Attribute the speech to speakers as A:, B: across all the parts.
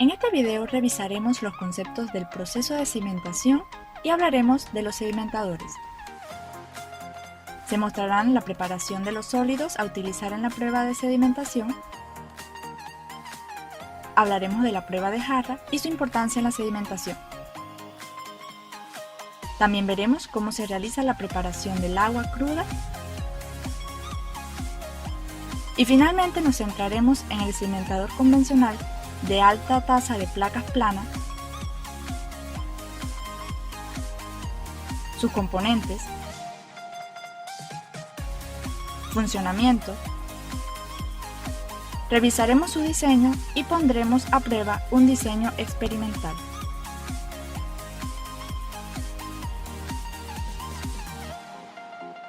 A: En este video revisaremos los conceptos del proceso de sedimentación y hablaremos de los sedimentadores. Se mostrarán la preparación de los sólidos a utilizar en la prueba de sedimentación. Hablaremos de la prueba de jarra y su importancia en la sedimentación. También veremos cómo se realiza la preparación del agua cruda. Y finalmente nos centraremos en el sedimentador convencional de alta tasa de placas planas, sus componentes, funcionamiento. Revisaremos su diseño y pondremos a prueba un diseño experimental.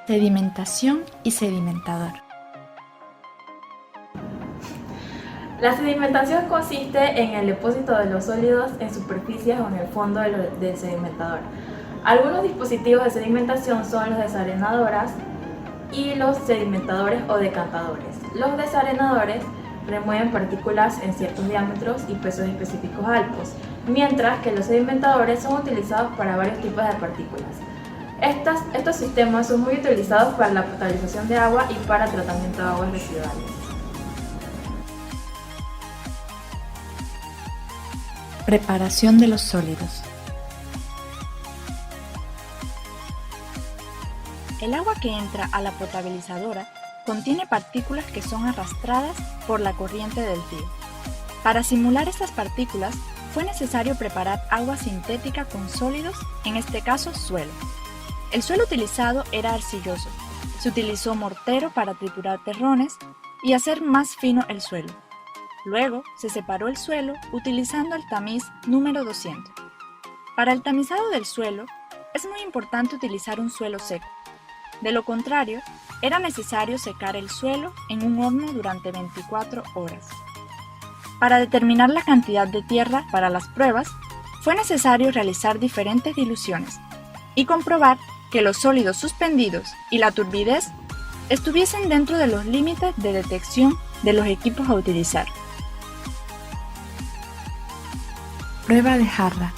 A: Sedimentación y sedimentador.
B: La sedimentación consiste en el depósito de los sólidos en superficies o en el fondo del sedimentador. Algunos dispositivos de sedimentación son los desarenadoras y los sedimentadores o decantadores. Los desarenadores remueven partículas en ciertos diámetros y pesos específicos altos, mientras que los sedimentadores son utilizados para varios tipos de partículas. Estos sistemas son muy utilizados para la potabilización de agua y para tratamiento de aguas residuales.
A: Preparación de los sólidos. El agua que entra a la potabilizadora contiene partículas que son arrastradas por la corriente del río. Para simular estas partículas, fue necesario preparar agua sintética con sólidos, en este caso suelo. El suelo utilizado era arcilloso. Se utilizó mortero para triturar terrones y hacer más fino el suelo. Luego se separó el suelo utilizando el tamiz número 200. Para el tamizado del suelo, es muy importante utilizar un suelo seco. De lo contrario, era necesario secar el suelo en un horno durante 24 horas. Para determinar la cantidad de tierra para las pruebas, fue necesario realizar diferentes diluciones y comprobar que los sólidos suspendidos y la turbidez estuviesen dentro de los límites de detección de los equipos a utilizar. Prueba de jarra.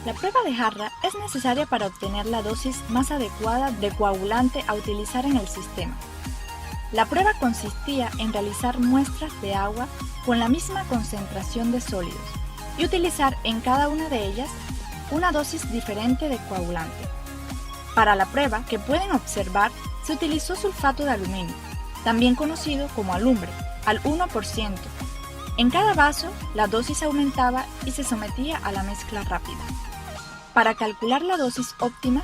A: La prueba de jarra es necesaria para obtener la dosis más adecuada de coagulante a utilizar en el sistema. La prueba consistía en realizar muestras de agua con la misma concentración de sólidos y utilizar en cada una de ellas una dosis diferente de coagulante. Para la prueba que pueden observar, se utilizó sulfato de aluminio, también conocido como alumbre, al 1%. En cada vaso, la dosis aumentaba y se sometía a la mezcla rápida. Para calcular la dosis óptima,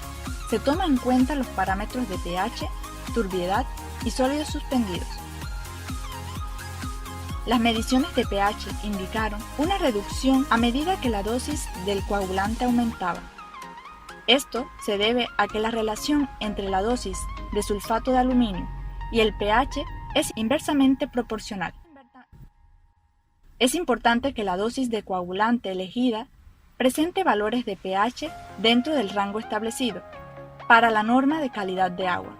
A: se toma en cuenta los parámetros de pH, turbiedad y sólidos suspendidos. Las mediciones de pH indicaron una reducción a medida que la dosis del coagulante aumentaba. Esto se debe a que la relación entre la dosis de sulfato de aluminio y el pH es inversamente proporcional. Es importante que la dosis de coagulante elegida presente valores de pH dentro del rango establecido para la norma de calidad de agua.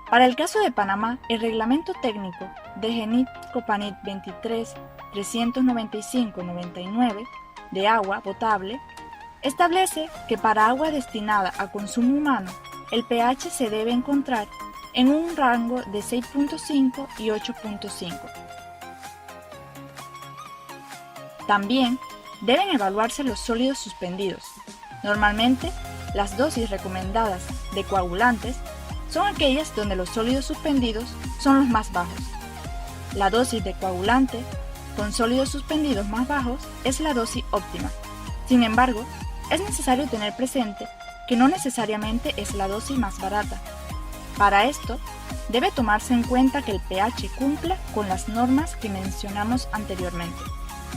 A: Para el caso de Panamá, el reglamento técnico de GENIT-COPANIT 23-395-99 de agua potable establece que para agua destinada a consumo humano, el pH se debe encontrar en un rango de 6.5 y 8.5. También deben evaluarse los sólidos suspendidos. Normalmente, las dosis recomendadas de coagulantes son aquellas donde los sólidos suspendidos son los más bajos. La dosis de coagulante con sólidos suspendidos más bajos es la dosis óptima. Sin embargo, es necesario tener presente que no necesariamente es la dosis más barata. Para esto, debe tomarse en cuenta que el pH cumpla con las normas que mencionamos anteriormente.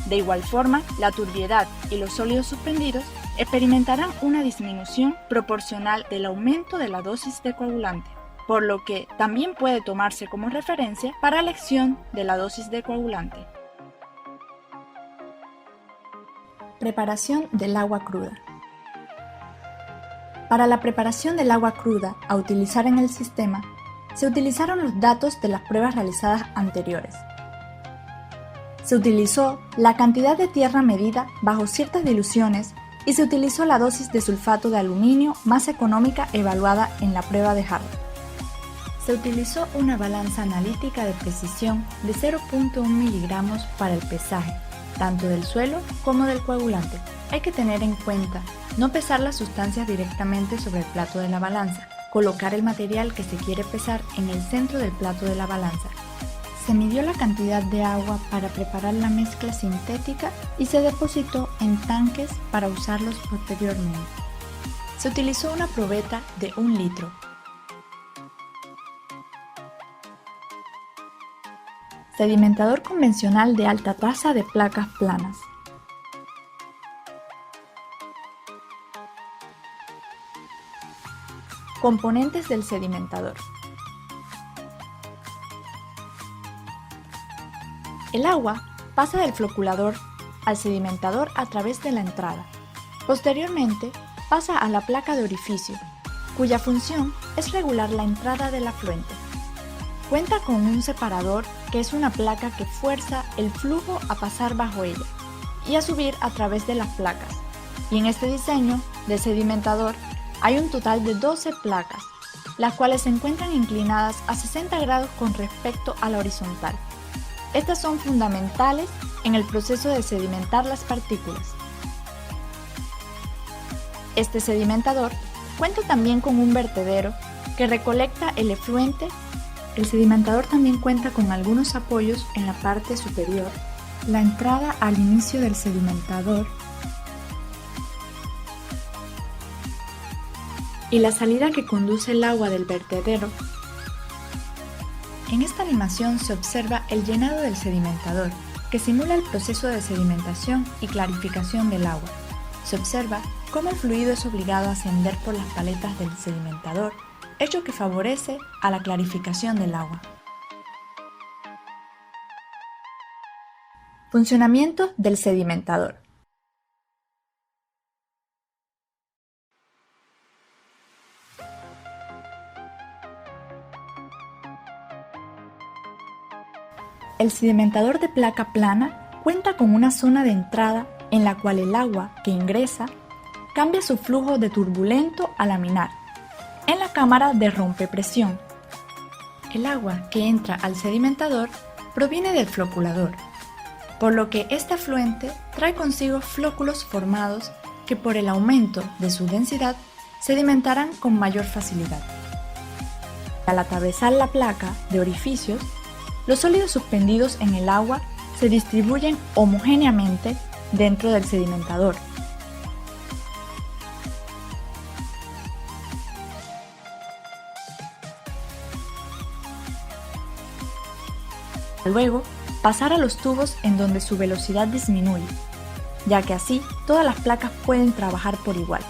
A: De igual forma, la turbiedad y los sólidos suspendidos experimentarán una disminución proporcional del aumento de la dosis de coagulante, por lo que también puede tomarse como referencia para la elección de la dosis de coagulante. Preparación del agua cruda. Para la preparación del agua cruda a utilizar en el sistema, se utilizaron los datos de las pruebas realizadas anteriores. Se utilizó la cantidad de tierra medida bajo ciertas diluciones y se utilizó la dosis de sulfato de aluminio más económica evaluada en la prueba de Harvard. Se utilizó una balanza analítica de precisión de 0.1 miligramos para el pesaje, tanto del suelo como del coagulante. Hay que tener en cuenta no pesar las sustancias directamente sobre el plato de la balanza, colocar el material que se quiere pesar en el centro del plato de la balanza. Se midió la cantidad de agua para preparar la mezcla sintética y se depositó en tanques para usarlos posteriormente. Se utilizó una probeta de 1 litro. Sedimentador convencional de alta tasa de placas planas. Componentes del sedimentador. El agua pasa del floculador al sedimentador a través de la entrada. Posteriormente, pasa a la placa de orificio, cuya función es regular la entrada del afluente. Cuenta con un separador, que es una placa que fuerza el flujo a pasar bajo ella y a subir a través de las placas. Y en este diseño de sedimentador hay un total de 12 placas, las cuales se encuentran inclinadas a 60 grados con respecto a la horizontal. Estas son fundamentales en el proceso de sedimentar las partículas. Este sedimentador cuenta también con un vertedero que recolecta el efluente. El sedimentador también cuenta con algunos apoyos en la parte superior. La entrada al inicio del sedimentador y la salida que conduce el agua del vertedero. En esta animación se observa el llenado del sedimentador, que simula el proceso de sedimentación y clarificación del agua. Se observa cómo el fluido es obligado a ascender por las paletas del sedimentador, hecho que favorece a la clarificación del agua. Funcionamiento del sedimentador. El sedimentador de placa plana cuenta con una zona de entrada en la cual el agua que ingresa cambia su flujo de turbulento a laminar en la cámara de rompepresión. El agua que entra al sedimentador proviene del floculador, por lo que este afluente trae consigo flóculos formados que por el aumento de su densidad sedimentarán con mayor facilidad. Al atravesar la placa de orificios, los sólidos suspendidos en el agua se distribuyen homogéneamente dentro del sedimentador. Luego, pasar a los tubos en donde su velocidad disminuye, ya que así todas las placas pueden trabajar por igual.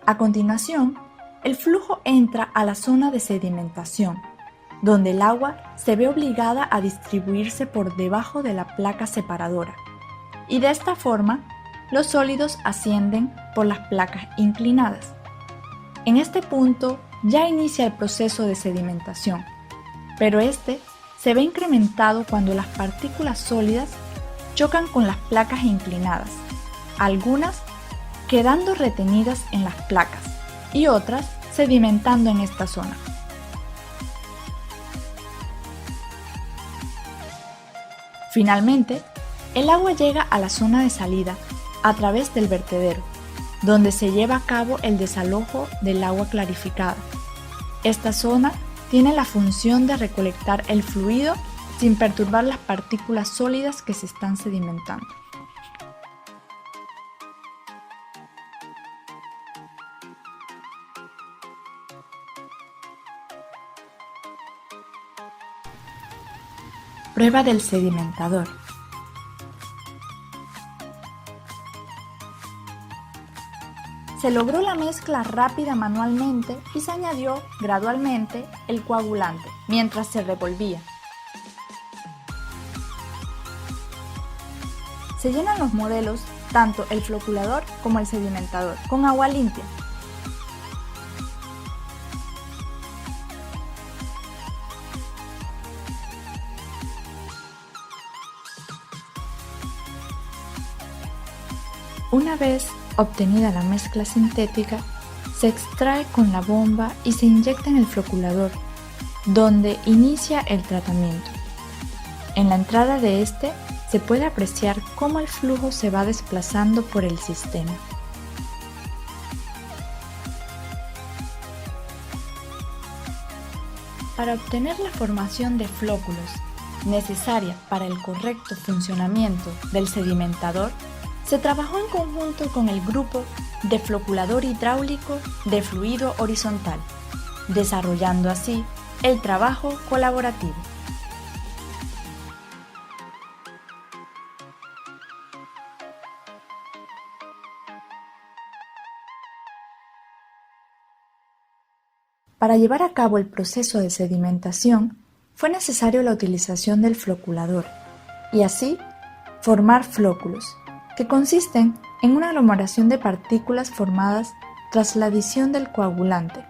A: A continuación, el flujo entra a la zona de sedimentación, donde el agua se ve obligada a distribuirse por debajo de la placa separadora, y de esta forma, los sólidos ascienden por las placas inclinadas. En este punto ya inicia el proceso de sedimentación, pero este se ve incrementado cuando las partículas sólidas chocan con las placas inclinadas, algunas quedando retenidas en las placas y otras sedimentando en esta zona. Finalmente, el agua llega a la zona de salida a través del vertedero, donde se lleva a cabo el desalojo del agua clarificada. Esta zona tiene la función de recolectar el fluido sin perturbar las partículas sólidas que se están sedimentando. Prueba del sedimentador. Se logró la mezcla rápida manualmente y se añadió gradualmente el coagulante mientras se revolvía. se llenan los modelos, tanto el floculador como el sedimentador, con agua limpia. Una vez obtenida la mezcla sintética, se extrae con la bomba y se inyecta en el floculador, donde inicia el tratamiento. En la entrada de este se puede apreciar cómo el flujo se va desplazando por el sistema. Para obtener la formación de flóculos necesaria para el correcto funcionamiento del sedimentador, se trabajó en conjunto con el grupo de floculador hidráulico de fluido horizontal, desarrollando así el trabajo colaborativo. Para llevar a cabo el proceso de sedimentación, fue necesario la utilización del floculador y así formar flóculos, que consisten en una aglomeración de partículas formadas tras la adición del coagulante.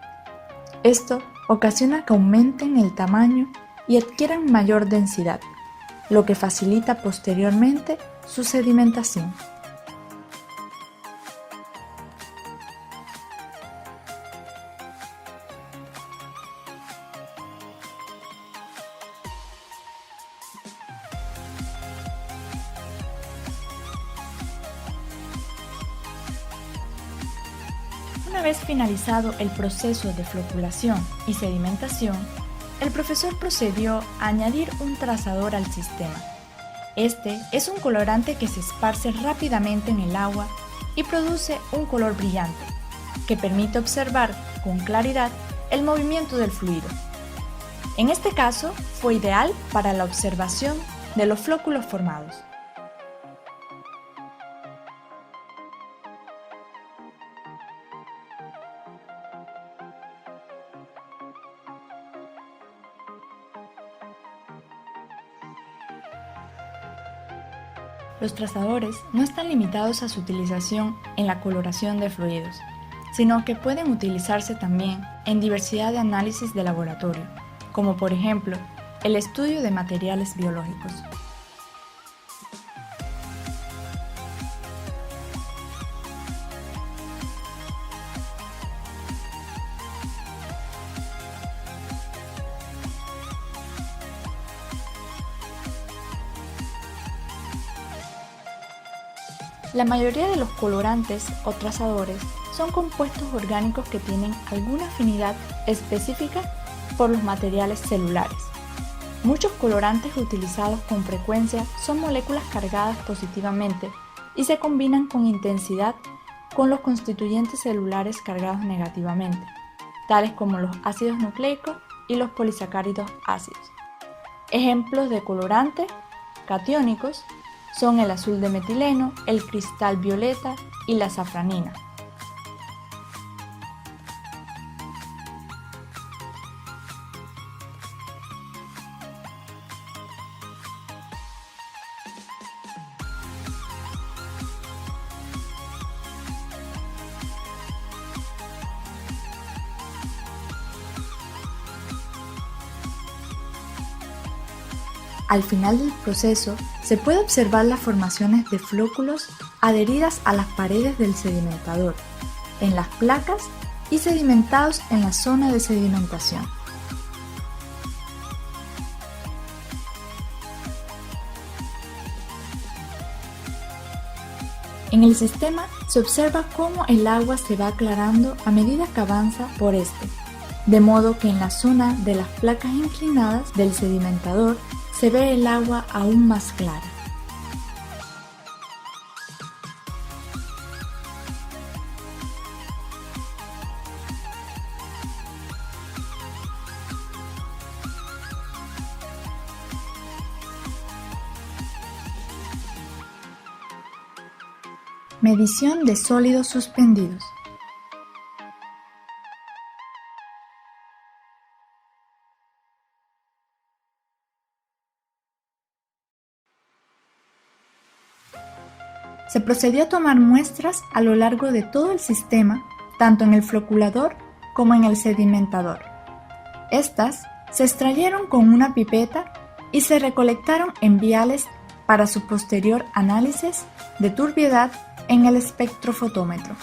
A: Esto ocasiona que aumenten el tamaño y adquieran mayor densidad, lo que facilita posteriormente su sedimentación. Una vez finalizado el proceso de floculación y sedimentación, el profesor procedió a añadir un trazador al sistema. Este es un colorante que se esparce rápidamente en el agua y produce un color brillante, que permite observar con claridad el movimiento del fluido. En este caso, fue ideal para la observación de los flóculos formados. Los trazadores no están limitados a su utilización en la coloración de fluidos, sino que pueden utilizarse también en diversidad de análisis de laboratorio, como por ejemplo el estudio de materiales biológicos. La mayoría de los colorantes o trazadores son compuestos orgánicos que tienen alguna afinidad específica por los materiales celulares. Muchos colorantes utilizados con frecuencia son moléculas cargadas positivamente y se combinan con intensidad con los constituyentes celulares cargados negativamente, tales como los ácidos nucleicos y los polisacáridos ácidos. Ejemplos de colorantes catiónicos son el azul de metileno, el cristal violeta y la safranina. Al final del proceso, se puede observar las formaciones de flóculos adheridas a las paredes del sedimentador, en las placas y sedimentados en la zona de sedimentación. En el sistema se observa cómo el agua se va aclarando a medida que avanza por este, de modo que en la zona de las placas inclinadas del sedimentador se ve el agua aún más clara. Medición de sólidos suspendidos. se procedió a tomar muestras a lo largo de todo el sistema, tanto en el floculador como en el sedimentador. Estas se extrayeron con una pipeta y se recolectaron en viales para su posterior análisis de turbiedad en el espectrofotómetro.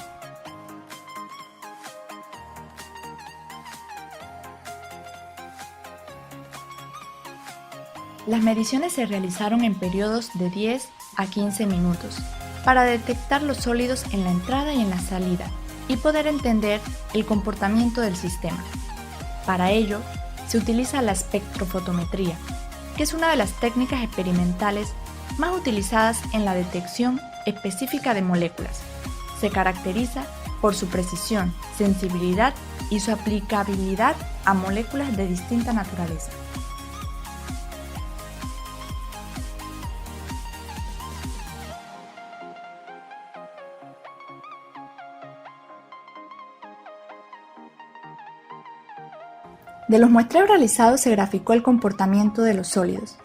A: Las mediciones se realizaron en periodos de 10 a 15 minutos para detectar los sólidos en la entrada y en la salida y poder entender el comportamiento del sistema. Para ello, se utiliza la espectrofotometría, que es una de las técnicas experimentales más utilizadas en la detección específica de moléculas. Se caracteriza por su precisión, sensibilidad y su aplicabilidad a moléculas de distinta naturaleza. De los muestreos realizados se graficó el comportamiento de los sólidos.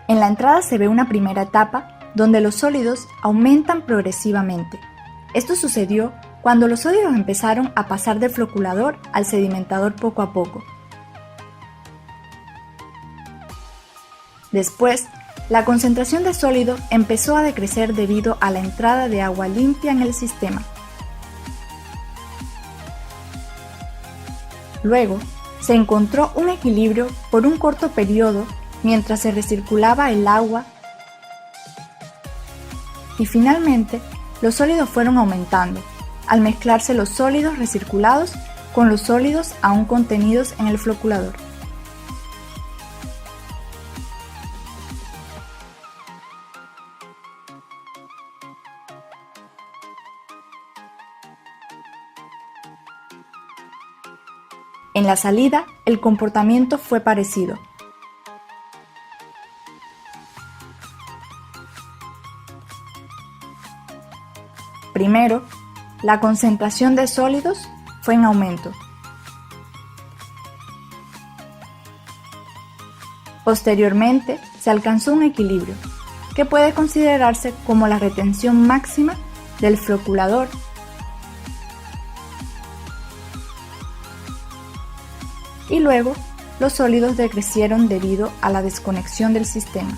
A: En la entrada se ve una primera etapa donde los sólidos aumentan progresivamente. Esto sucedió cuando los sólidos empezaron a pasar del floculador al sedimentador poco a poco. Después, la concentración de sólido empezó a decrecer debido a la entrada de agua limpia en el sistema. Luego, se encontró un equilibrio por un corto periodo mientras se recirculaba el agua y finalmente los sólidos fueron aumentando al mezclarse los sólidos recirculados con los sólidos aún contenidos en el floculador. En la salida, el comportamiento fue parecido. Primero, la concentración de sólidos fue en aumento. Posteriormente, se alcanzó un equilibrio, que puede considerarse como la retención máxima del floculador. Y luego, los sólidos decrecieron debido a la desconexión del sistema.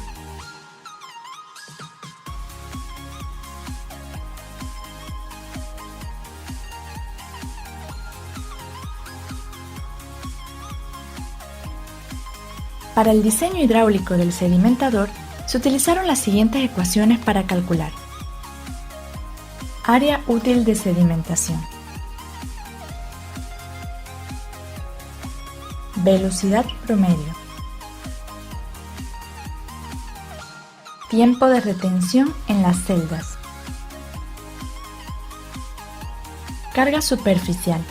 A: Para el diseño hidráulico del sedimentador, se utilizaron las siguientes ecuaciones para calcular: área útil de sedimentación, velocidad promedio, tiempo de retención en las celdas, carga superficial,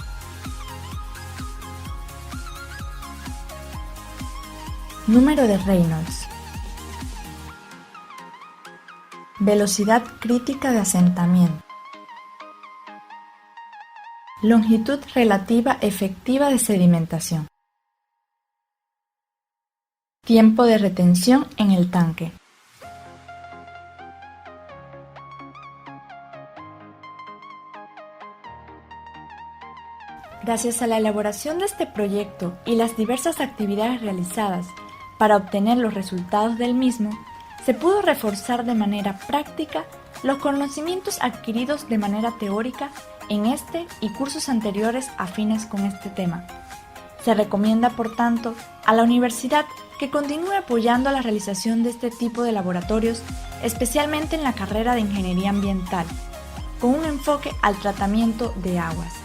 A: número de Reynolds, velocidad crítica de asentamiento, longitud relativa efectiva de sedimentación, tiempo de retención en el tanque. Gracias a la elaboración de este proyecto y las diversas actividades realizadas para obtener los resultados del mismo, se pudo reforzar de manera práctica los conocimientos adquiridos de manera teórica en este y cursos anteriores afines con este tema. Se recomienda, por tanto, a la universidad que continúe apoyando la realización de este tipo de laboratorios, especialmente en la carrera de Ingeniería Ambiental, con un enfoque al tratamiento de aguas.